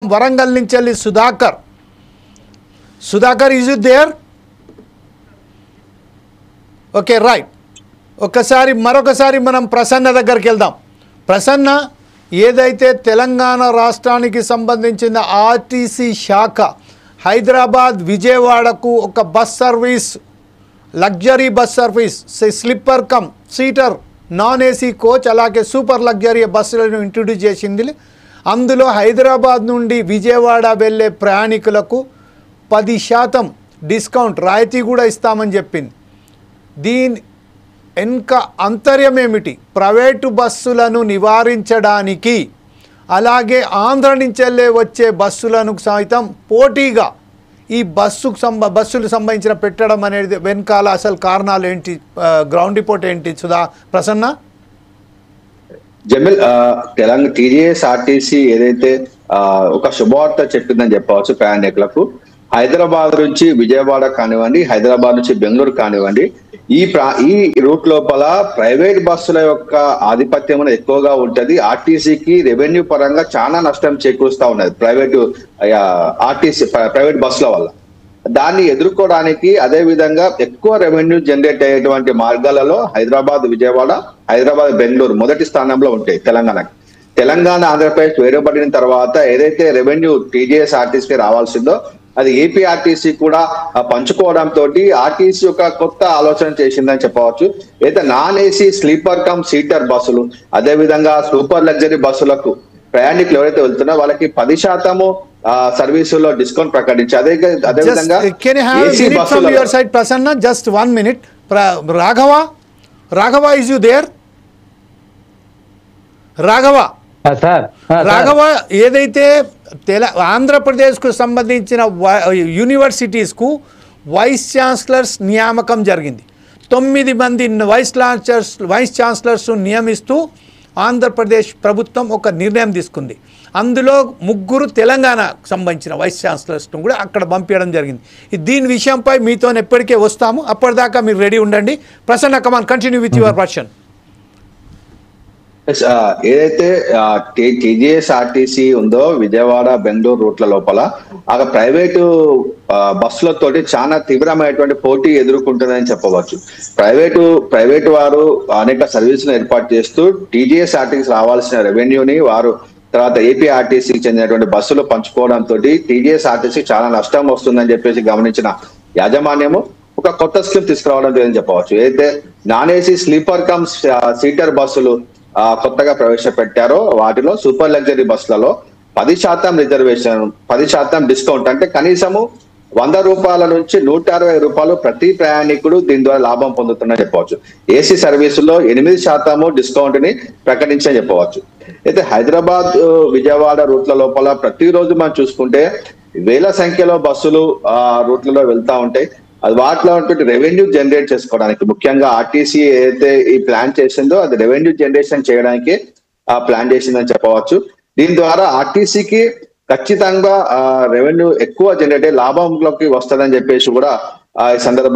వరంగల్ నుంచి వెళ్ళి Sudhakar is it there? Okay right. మరొకసారి మనం ప్రసన్న దగ్గరికి వెళ్దాం. ప్రసన్న, ఏదైతే తెలంగాణ రాష్ట్రానికి సంబంధించిన ఆర్టీసీ శాఖ హైదరాబాద్ విజయవాడకు ఒక bus service, luxury bus service, sleeper come seater, non AC coach, అలాగే సూపర్ లగ్జరీ బస్సులను ఇంట్రడ్యూస్ చేసింది. అందులో హైదరాబాద్ నుండి విజయవాడ వెళ్ళే ప్రయాణికులకు 10% డిస్కౌంట్ రాయితీ కూడా ఇస్తామని చెప్పింది. దీని వెనుక అంతర్యం ఏమిటి? ప్రైవేటు బస్సులను నివారించడానికి, అలాగే ఆంధ్ర నుంచి వచ్చే బస్సులను సైతం పోటీగా ఈ బస్సులు సంబంధించిన పెట్టడం అనేది వెనకాల అసలు కారణాలు ఏంటి? గ్రౌండ్ రిపోర్ట్ ఏంటి ప్రసన్న? జమిల్, తెలంగాణ టీజీఎస్ఆర్టీసీ ఏదైతే ఒక శుభవార్త చెప్పిందని చెప్పవచ్చు ప్రయాణికులకు. హైదరాబాద్ నుంచి విజయవాడ కానివ్వండి, హైదరాబాద్ నుంచి బెంగళూరు కానివ్వండి, ఈ రూట్ లోపల ప్రైవేట్ బస్సుల యొక్క ఆధిపత్యం ఎక్కువగా ఉంటది. ఆర్టీసీకి రెవెన్యూ పరంగా చాలా నష్టం చేకూరుస్తా ఉన్నది ప్రైవేట్ బస్సుల వల్ల. దాన్ని ఎదుర్కోవడానికి, అదే విధంగా ఎక్కువ రెవెన్యూ జనరేట్ అయ్యేటువంటి మార్గాలలో హైదరాబాద్ విజయవాడ, హైదరాబాద్ బెంగళూరు మొదటి స్థానంలో ఉంటాయి తెలంగాణకి. తెలంగాణ ఆంధ్రప్రదేశ్ వేరుపడిన తర్వాత ఏదైతే రెవెన్యూ టీజీఎస్ఆర్టీసీకి రావాల్సిందో అది ఏపీఆర్టీసీ కూడా పంచుకోవడంతో ఆర్టీసీ ఒక కొత్త ఆలోచన చేసిందని చెప్పవచ్చు. అయితే non AC sleeper come seater బస్సులు, అదే విధంగా సూపర్ లగ్జరీ బస్సులకు ప్రయాణికులు ఎవరైతే వెళ్తున్నారో వాళ్ళకి 10% సర్వీసులో డిస్కౌంట్ ప్రకటించి, అదే విధంగా Prasanna, just 1 minute. Raghava is you there? Raghava, ఏదైతే ఆంధ్రప్రదేశ్కు సంబంధించిన యూనివర్సిటీస్కు వైస్ ఛాన్సలర్స్ నియామకం జరిగింది. 9 మంది వైస్ ఛాన్సలర్స్ నియమిస్తూ ఆంధ్రప్రదేశ్ ప్రభుత్వం ఒక నిర్ణయం తీసుకుంది. అందులో 3 తెలంగాణకు సంబంధించిన వైస్ ఛాన్సలర్స్ను కూడా అక్కడ పంపించడం జరిగింది. దీని విషయంపై మీతో ఎప్పటికే వస్తాము, అప్పటిదాకా మీరు రెడీ ఉండండి. ప్రసన్న, కమాన్, కంటిన్యూ విత్ యువర్ వర్షన్. ఏదైతే టీజీఎస్ఆర్టీసీ ఉందో విజయవాడ బెంగళూరు రూట్ల లోపల ఆ ప్రైవేటు బస్సులతోటి చాలా తీవ్రమైనటువంటి పోటీ ఎదుర్కొంటుందని చెప్పవచ్చు. ప్రైవేటు వారు అనేక సర్వీసులను ఏర్పాటు చేస్తూ టీజీఎస్ఆర్టీసీ రావాల్సిన రెవెన్యూని వారు తర్వాత ఏపీఆర్టీసీకి చెందినటువంటి బస్సులు పంచుకోవడంతో టీజీఎస్ఆర్టీసీ చాలా నష్టం వస్తుందని చెప్పేసి గమనించిన యాజమాన్యము ఒక కొత్త స్కీమ్ తీసుకురావడం లేదని చెప్పవచ్చు. ఏదైతే non AC sleeper come seater బస్సులు కొత్తగా ప్రవేశపెట్టారో వాటిలో సూపర్ లగ్జరీ బస్సులలో 10% రిజర్వేషన్, 10% డిస్కౌంట్, అంటే కనీసము ₹100 నుంచి ₹160 ప్రతి ప్రయాణికుడు దీని ద్వారా లాభం పొందుతుందని చెప్పవచ్చు. ఏసీ సర్వీసులో 8% డిస్కౌంట్ ని ప్రకటించని చెప్పవచ్చు. అయితే హైదరాబాద్ విజయవాడ రూట్ల లోపల ప్రతిరోజు మనం చూసుకుంటే వేల సంఖ్యలో బస్సులు రూట్లలో వెళ్తా ఉంటాయి. అది వాటిలో రెవెన్యూ జనరేట్ చేసుకోవడానికి, ముఖ్యంగా ఆర్టీసీ ఏదైతే ఈ ప్లాన్ చేసిందో అది రెవెన్యూ జనరేషన్ చేయడానికి ప్లాన్ చేసిందని చెప్పవచ్చు. దీని ద్వారా ఆర్టీసీకి ఖచ్చితంగా రెవెన్యూ ఎక్కువ జనరేట్ అయ్యి లాభంలోకి వస్తుందని చెప్పేసి కూడా ఈ సందర్భంగా